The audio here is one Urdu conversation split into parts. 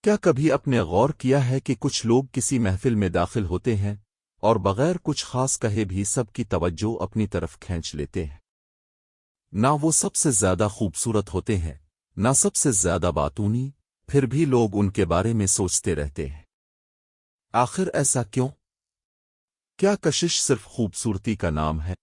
کیا کبھی اپنے غور کیا ہے کہ کچھ لوگ کسی محفل میں داخل ہوتے ہیں اور بغیر کچھ خاص کہے بھی سب کی توجہ اپنی طرف کھینچ لیتے ہیں؟ نہ وہ سب سے زیادہ خوبصورت ہوتے ہیں، نہ سب سے زیادہ باتونی، پھر بھی لوگ ان کے بارے میں سوچتے رہتے ہیں۔ آخر ایسا کیوں؟ کیا کشش صرف خوبصورتی کا نام ہے؟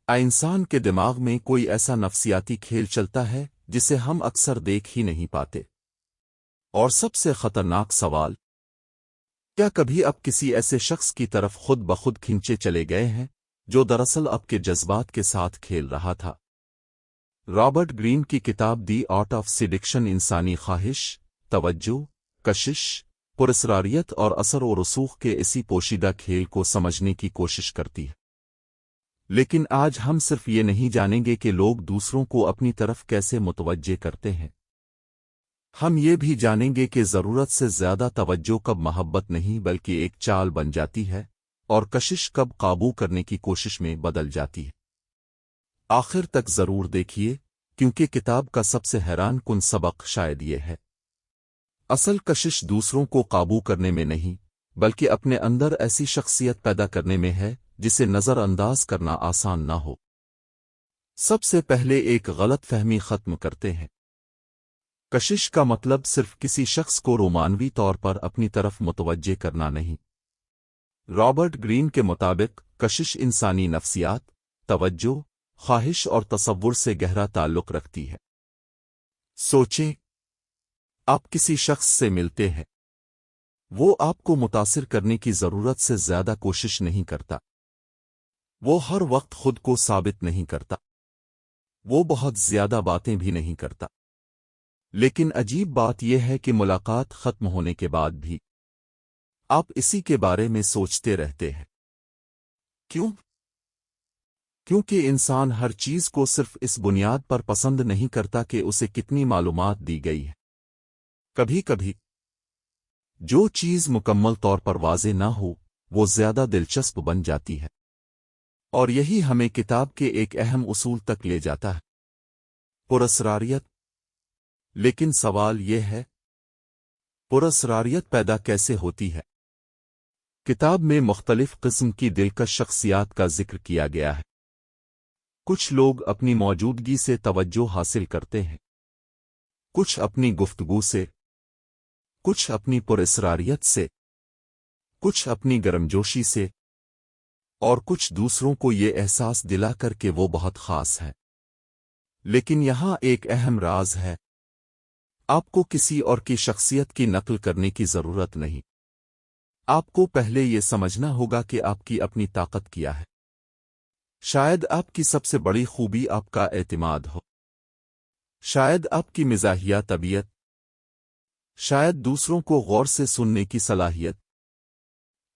انسان کے دماغ میں کوئی ایسا نفسیاتی کھیل چلتا ہے جسے ہم اکثر دیکھ ہی نہیں پاتے؟ اور سب سے خطرناک سوال، کیا کبھی آپ کسی ایسے شخص کی طرف خود بخود کھنچے چلے گئے ہیں جو دراصل آپ کے جذبات کے ساتھ کھیل رہا تھا؟ رابرٹ گرین کی کتاب دی آرٹ آف سیڈکشن انسانی خواہش، توجہ، کشش، پراسراریت اور اثر و رسوخ کے اسی پوشیدہ کھیل کو سمجھنے کی کوشش کرتی ہے۔ لیکن آج ہم صرف یہ نہیں جانیں گے کہ لوگ دوسروں کو اپنی طرف کیسے متوجہ کرتے ہیں، ہم یہ بھی جانیں گے کہ ضرورت سے زیادہ توجہ کب محبت نہیں بلکہ ایک چال بن جاتی ہے، اور کشش کب قابو کرنے کی کوشش میں بدل جاتی ہے۔ آخر تک ضرور دیکھیے، کیونکہ کتاب کا سب سے حیران کن سبق شاید یہ ہے۔ اصل کشش دوسروں کو قابو کرنے میں نہیں، بلکہ اپنے اندر ایسی شخصیت پیدا کرنے میں ہے جسے نظر انداز کرنا آسان نہ ہو۔ سب سے پہلے ایک غلط فہمی ختم کرتے ہیں۔ کشش کا مطلب صرف کسی شخص کو رومانوی طور پر اپنی طرف متوجہ کرنا نہیں۔ رابرٹ گرین کے مطابق کشش انسانی نفسیات، توجہ، خواہش اور تصور سے گہرا تعلق رکھتی ہے۔ سوچیں، آپ کسی شخص سے ملتے ہیں، وہ آپ کو متاثر کرنے کی ضرورت سے زیادہ کوشش نہیں کرتا، وہ ہر وقت خود کو ثابت نہیں کرتا، وہ بہت زیادہ باتیں بھی نہیں کرتا، لیکن عجیب بات یہ ہے کہ ملاقات ختم ہونے کے بعد بھی آپ اسی کے بارے میں سوچتے رہتے ہیں۔ کیوں؟ کیونکہ انسان ہر چیز کو صرف اس بنیاد پر پسند نہیں کرتا کہ اسے کتنی معلومات دی گئی ہے۔ کبھی کبھی جو چیز مکمل طور پر واضح نہ ہو وہ زیادہ دلچسپ بن جاتی ہے، اور یہی ہمیں کتاب کے ایک اہم اصول تک لے جاتا ہے، پراسراریت۔ لیکن سوال یہ ہے، پراسراریت پیدا کیسے ہوتی ہے؟ کتاب میں مختلف قسم کی دلکش شخصیات کا ذکر کیا گیا ہے۔ کچھ لوگ اپنی موجودگی سے توجہ حاصل کرتے ہیں، کچھ اپنی گفتگو سے، کچھ اپنی پراسراریت سے، کچھ اپنی گرمجوشی سے، اور کچھ دوسروں کو یہ احساس دلا کر کہ وہ بہت خاص ہے۔ لیکن یہاں ایک اہم راز ہے، آپ کو کسی اور کی شخصیت کی نقل کرنے کی ضرورت نہیں۔ آپ کو پہلے یہ سمجھنا ہوگا کہ آپ کی اپنی طاقت کیا ہے۔ شاید آپ کی سب سے بڑی خوبی آپ کا اعتماد ہو، شاید آپ کی مزاحیہ طبیعت، شاید دوسروں کو غور سے سننے کی صلاحیت،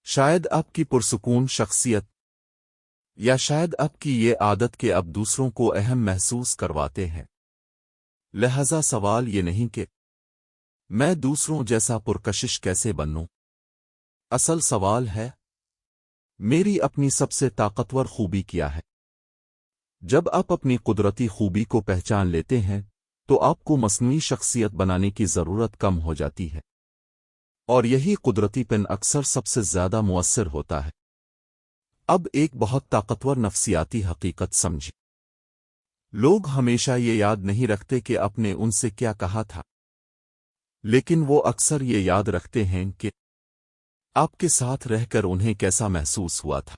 شاید آپ کی پرسکون شخصیت، یا شاید آپ کی یہ عادت کہ آپ دوسروں کو اہم محسوس کرواتے ہیں۔ لہذا سوال یہ نہیں کہ میں دوسروں جیسا پرکشش کیسے بنوں، اصل سوال ہے، میری اپنی سب سے طاقتور خوبی کیا ہے؟ جب آپ اپنی قدرتی خوبی کو پہچان لیتے ہیں تو آپ کو مصنوعی شخصیت بنانے کی ضرورت کم ہو جاتی ہے، اور یہی قدرتی پن اکثر سب سے زیادہ مؤثر ہوتا ہے۔ اب ایک بہت طاقتور نفسیاتی حقیقت سمجھیں۔ لوگ ہمیشہ یہ یاد نہیں رکھتے کہ آپ نے ان سے کیا کہا تھا، لیکن وہ اکثر یہ یاد رکھتے ہیں کہ آپ کے ساتھ رہ کر انہیں کیسا محسوس ہوا تھا۔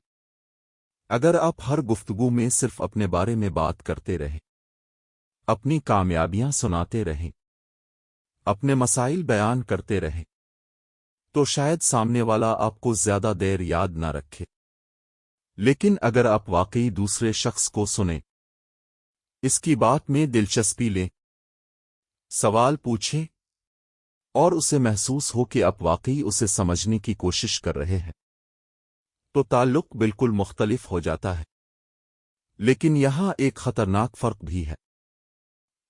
اگر آپ ہر گفتگو میں صرف اپنے بارے میں بات کرتے رہیں، اپنی کامیابیاں سناتے رہیں، اپنے مسائل بیان کرتے رہیں، تو شاید سامنے والا آپ کو زیادہ دیر یاد نہ رکھے۔ لیکن اگر آپ واقعی دوسرے شخص کو سنیں، اس کی بات میں دلچسپی لیں، سوال پوچھیں، اور اسے محسوس ہو کہ آپ واقعی اسے سمجھنے کی کوشش کر رہے ہیں، تو تعلق بالکل مختلف ہو جاتا ہے۔ لیکن یہاں ایک خطرناک فرق بھی ہے۔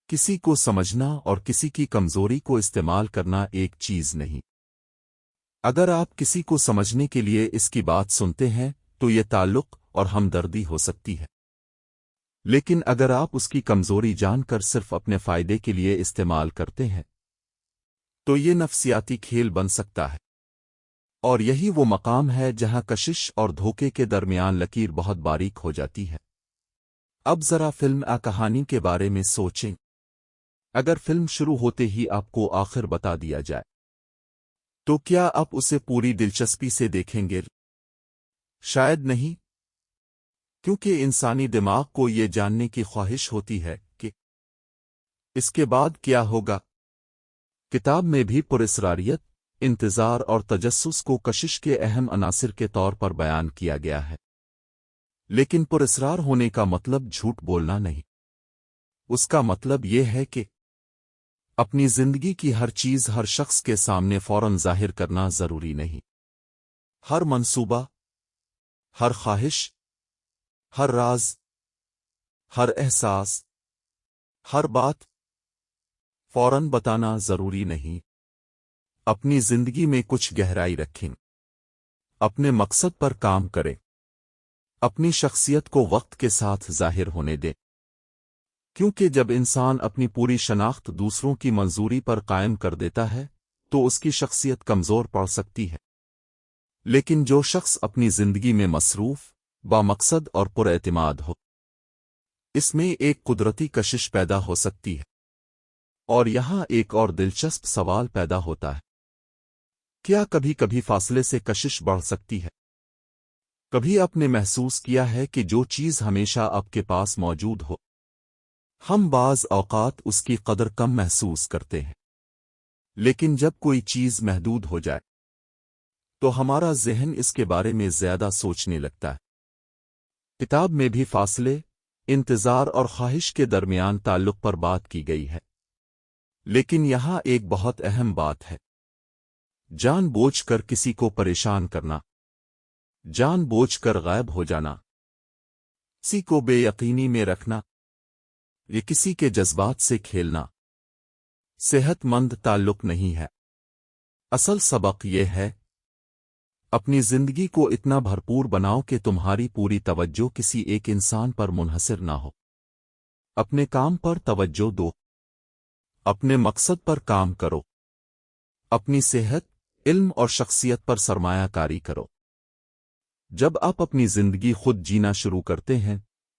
کسی کو سمجھنا اور کسی کی کمزوری کو استعمال کرنا ایک چیز نہیں۔ اگر آپ کسی کو سمجھنے کے لیے اس کی بات سنتے ہیں تو یہ تعلق اور ہمدردی ہو سکتی ہے، لیکن اگر آپ اس کی کمزوری جان کر صرف اپنے فائدے کے لیے استعمال کرتے ہیں تو یہ نفسیاتی کھیل بن سکتا ہے، اور یہی وہ مقام ہے جہاں کشش اور دھوکے کے درمیان لکیر بہت باریک ہو جاتی ہے۔ اب ذرا فلم کہانی کے بارے میں سوچیں۔ اگر فلم شروع ہوتے ہی آپ کو آخر بتا دیا جائے تو کیا آپ اسے پوری دلچسپی سے دیکھیں گے؟ شاید نہیں، کیونکہ انسانی دماغ کو یہ جاننے کی خواہش ہوتی ہے کہ اس کے بعد کیا ہوگا۔ کتاب میں بھی پراسراریت، انتظار اور تجسس کو کشش کے اہم عناصر کے طور پر بیان کیا گیا ہے، لیکن پراسرار ہونے کا مطلب جھوٹ بولنا نہیں۔ اس کا مطلب یہ ہے کہ اپنی زندگی کی ہر چیز ہر شخص کے سامنے فوراً ظاہر کرنا ضروری نہیں۔ ہر منصوبہ، ہر خواہش، ہر راز، ہر احساس، ہر بات فوراً بتانا ضروری نہیں۔ اپنی زندگی میں کچھ گہرائی رکھیں، اپنے مقصد پر کام کریں، اپنی شخصیت کو وقت کے ساتھ ظاہر ہونے دیں، کیونکہ جب انسان اپنی پوری شناخت دوسروں کی منظوری پر قائم کر دیتا ہے تو اس کی شخصیت کمزور پڑ سکتی ہے۔ لیکن جو شخص اپنی زندگی میں مصروف، بامقصد اور پر اعتماد ہو، اس میں ایک قدرتی کشش پیدا ہو سکتی ہے۔ اور یہاں ایک اور دلچسپ سوال پیدا ہوتا ہے، کیا کبھی کبھی فاصلے سے کشش بڑھ سکتی ہے؟ کبھی آپ نے محسوس کیا ہے کہ جو چیز ہمیشہ آپ کے پاس موجود ہو، ہم بعض اوقات اس کی قدر کم محسوس کرتے ہیں، لیکن جب کوئی چیز محدود ہو جائے تو ہمارا ذہن اس کے بارے میں زیادہ سوچنے لگتا ہے۔ کتاب میں بھی فاصلے، انتظار اور خواہش کے درمیان تعلق پر بات کی گئی ہے، لیکن یہاں ایک بہت اہم بات ہے، جان بوجھ کر کسی کو پریشان کرنا، جان بوجھ کر غائب ہو جانا، کسی کو بے یقینی میں رکھنا، یہ کسی کے جذبات سے کھیلنا صحت مند تعلق نہیں ہے۔ اصل سبق یہ ہے، اپنی زندگی کو اتنا بھرپور بناؤ کہ تمہاری پوری توجہ کسی ایک انسان پر منحصر نہ ہو۔ اپنے کام پر توجہ دو، اپنے مقصد پر کام کرو، اپنی صحت، علم اور شخصیت پر سرمایہ کاری کرو۔ جب آپ اپنی زندگی خود جینا شروع کرتے ہیں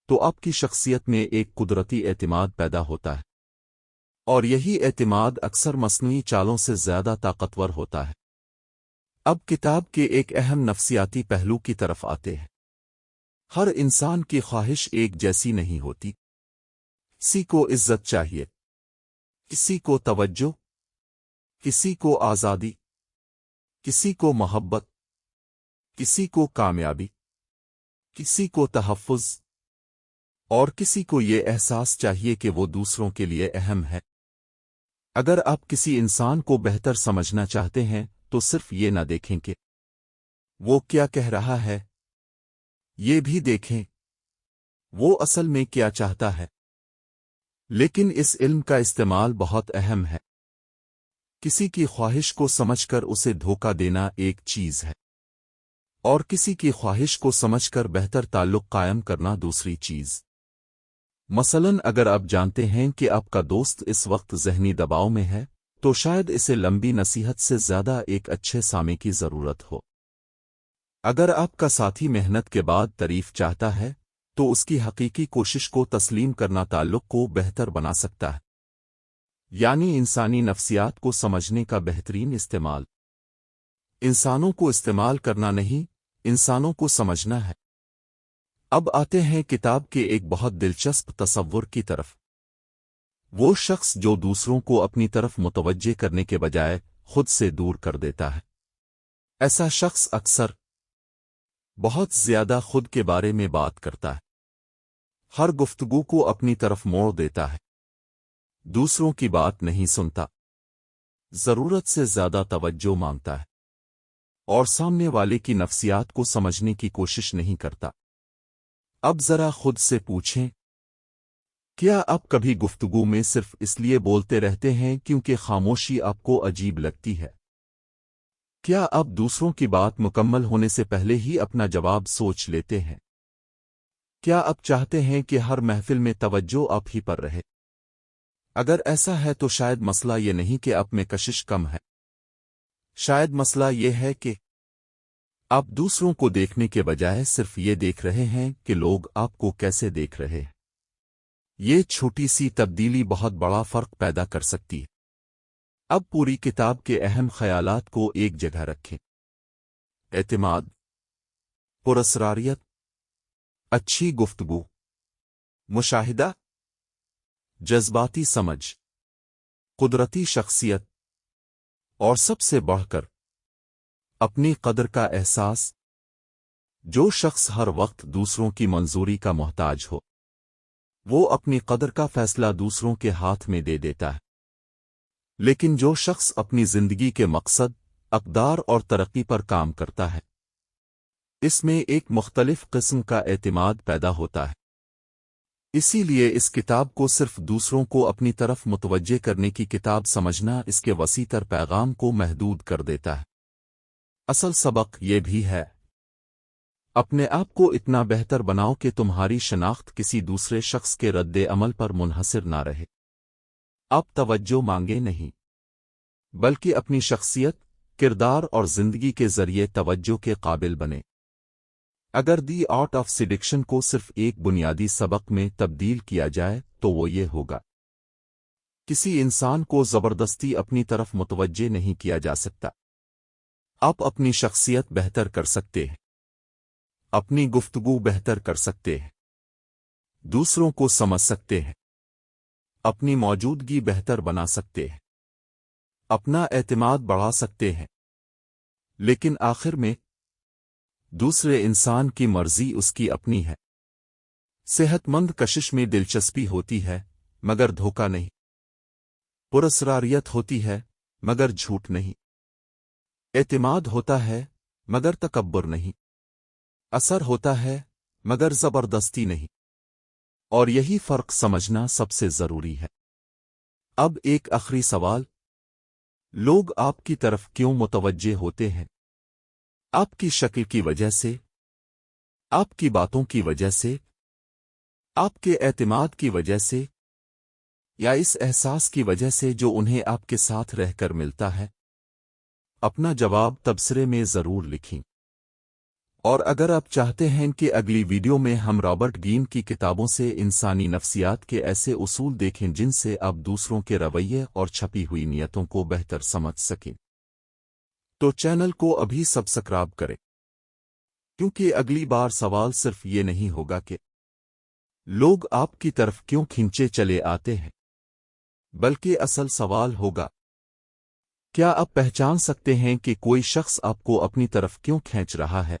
تو آپ کی شخصیت میں ایک قدرتی اعتماد پیدا ہوتا ہے، اور یہی اعتماد اکثر مصنوعی چالوں سے زیادہ طاقتور ہوتا ہے۔ اب کتاب کے ایک اہم نفسیاتی پہلو کی طرف آتے ہیں۔ ہر انسان کی خواہش ایک جیسی نہیں ہوتی۔ کسی کو عزت چاہیے، کسی کو توجہ، کسی کو آزادی، کسی کو محبت، کسی کو کامیابی، کسی کو تحفظ، اور کسی کو یہ احساس چاہیے کہ وہ دوسروں کے لیے اہم ہے۔ اگر آپ کسی انسان کو بہتر سمجھنا چاہتے ہیں تو صرف یہ نہ دیکھیں کہ وہ کیا کہہ رہا ہے، یہ بھی دیکھیں وہ اصل میں کیا چاہتا ہے۔ لیکن اس علم کا استعمال بہت اہم ہے۔ کسی کی خواہش کو سمجھ کر اسے دھوکہ دینا ایک چیز ہے، اور کسی کی خواہش کو سمجھ کر بہتر تعلق قائم کرنا دوسری چیز۔ مثلاً اگر آپ جانتے ہیں کہ آپ کا دوست اس وقت ذہنی دباؤ میں ہے تو شاید اسے لمبی نصیحت سے زیادہ ایک اچھے سامع کی ضرورت ہو۔ اگر آپ کا ساتھی محنت کے بعد تعریف چاہتا ہے تو اس کی حقیقی کوشش کو تسلیم کرنا تعلق کو بہتر بنا سکتا ہے۔ یعنی انسانی نفسیات کو سمجھنے کا بہترین استعمال انسانوں کو استعمال کرنا نہیں، انسانوں کو سمجھنا ہے۔ اب آتے ہیں کتاب کے ایک بہت دلچسپ تصور کی طرف۔ وہ شخص جو دوسروں کو اپنی طرف متوجہ کرنے کے بجائے خود سے دور کر دیتا ہے، ایسا شخص اکثر بہت زیادہ خود کے بارے میں بات کرتا ہے، ہر گفتگو کو اپنی طرف موڑ دیتا ہے، دوسروں کی بات نہیں سنتا، ضرورت سے زیادہ توجہ مانگتا ہے، اور سامنے والے کی نفسیات کو سمجھنے کی کوشش نہیں کرتا۔ اب ذرا خود سے پوچھیں، کیا آپ کبھی گفتگو میں صرف اس لیے بولتے رہتے ہیں کیونکہ خاموشی آپ کو عجیب لگتی ہے؟ کیا آپ دوسروں کی بات مکمل ہونے سے پہلے ہی اپنا جواب سوچ لیتے ہیں؟ کیا آپ چاہتے ہیں کہ ہر محفل میں توجہ آپ ہی پر رہے؟ اگر ایسا ہے تو شاید مسئلہ یہ نہیں کہ آپ میں کشش کم ہے، شاید مسئلہ یہ ہے کہ آپ دوسروں کو دیکھنے کے بجائے صرف یہ دیکھ رہے ہیں کہ لوگ آپ کو کیسے دیکھ رہے ہیں۔ یہ چھوٹی سی تبدیلی بہت بڑا فرق پیدا کر سکتی ہے۔ اب پوری کتاب کے اہم خیالات کو ایک جگہ رکھیں۔ اعتماد، پراسراریت، اچھی گفتگو، مشاہدہ، جذباتی سمجھ، قدرتی شخصیت، اور سب سے بڑھ کر اپنی قدر کا احساس۔ جو شخص ہر وقت دوسروں کی منظوری کا محتاج ہو، وہ اپنی قدر کا فیصلہ دوسروں کے ہاتھ میں دے دیتا ہے، لیکن جو شخص اپنی زندگی کے مقصد، اقدار اور ترقی پر کام کرتا ہے، اس میں ایک مختلف قسم کا اعتماد پیدا ہوتا ہے۔ اسی لیے اس کتاب کو صرف دوسروں کو اپنی طرف متوجہ کرنے کی کتاب سمجھنا اس کے وسیع تر پیغام کو محدود کر دیتا ہے۔ اصل سبق یہ بھی ہے، اپنے آپ کو اتنا بہتر بناؤ کہ تمہاری شناخت کسی دوسرے شخص کے رد عمل پر منحصر نہ رہے۔ آپ توجہ مانگے نہیں، بلکہ اپنی شخصیت، کردار اور زندگی کے ذریعے توجہ کے قابل بنے۔ اگر دی آرٹ آف سیڈکشن کو صرف ایک بنیادی سبق میں تبدیل کیا جائے تو وہ یہ ہوگا: کسی انسان کو زبردستی اپنی طرف متوجہ نہیں کیا جا سکتا۔ آپ اپنی شخصیت بہتر کر سکتے ہیں، اپنی گفتگو بہتر کر سکتے ہیں، دوسروں کو سمجھ سکتے ہیں، اپنی موجودگی بہتر بنا سکتے ہیں، اپنا اعتماد بڑھا سکتے ہیں، لیکن آخر میں دوسرے انسان کی مرضی اس کی اپنی ہے۔ صحت مند کشش میں دلچسپی ہوتی ہے مگر دھوکہ نہیں، پراسراریت ہوتی ہے مگر جھوٹ نہیں، اعتماد ہوتا ہے مگر تکبر نہیں، اثر ہوتا ہے مگر زبردستی نہیں، اور یہی فرق سمجھنا سب سے ضروری ہے۔ اب ایک آخری سوال: لوگ آپ کی طرف کیوں متوجہ ہوتے ہیں؟ آپ کی شکل کی وجہ سے، آپ کی باتوں کی وجہ سے، آپ کے اعتماد کی وجہ سے، یا اس احساس کی وجہ سے جو انہیں آپ کے ساتھ رہ کر ملتا ہے؟ اپنا جواب تبصرے میں ضرور لکھیں۔ اور اگر آپ چاہتے ہیں کہ اگلی ویڈیو میں ہم رابرٹ گرین کی کتابوں سے انسانی نفسیات کے ایسے اصول دیکھیں جن سے آپ دوسروں کے رویے اور چھپی ہوئی نیتوں کو بہتر سمجھ سکیں، تو چینل کو ابھی سبسکرائب کریں، کیونکہ اگلی بار سوال صرف یہ نہیں ہوگا کہ لوگ آپ کی طرف کیوں کھینچے چلے آتے ہیں، بلکہ اصل سوال ہوگا: کیا آپ پہچان سکتے ہیں کہ کوئی شخص آپ کو اپنی طرف کیوں کھینچ رہا ہے؟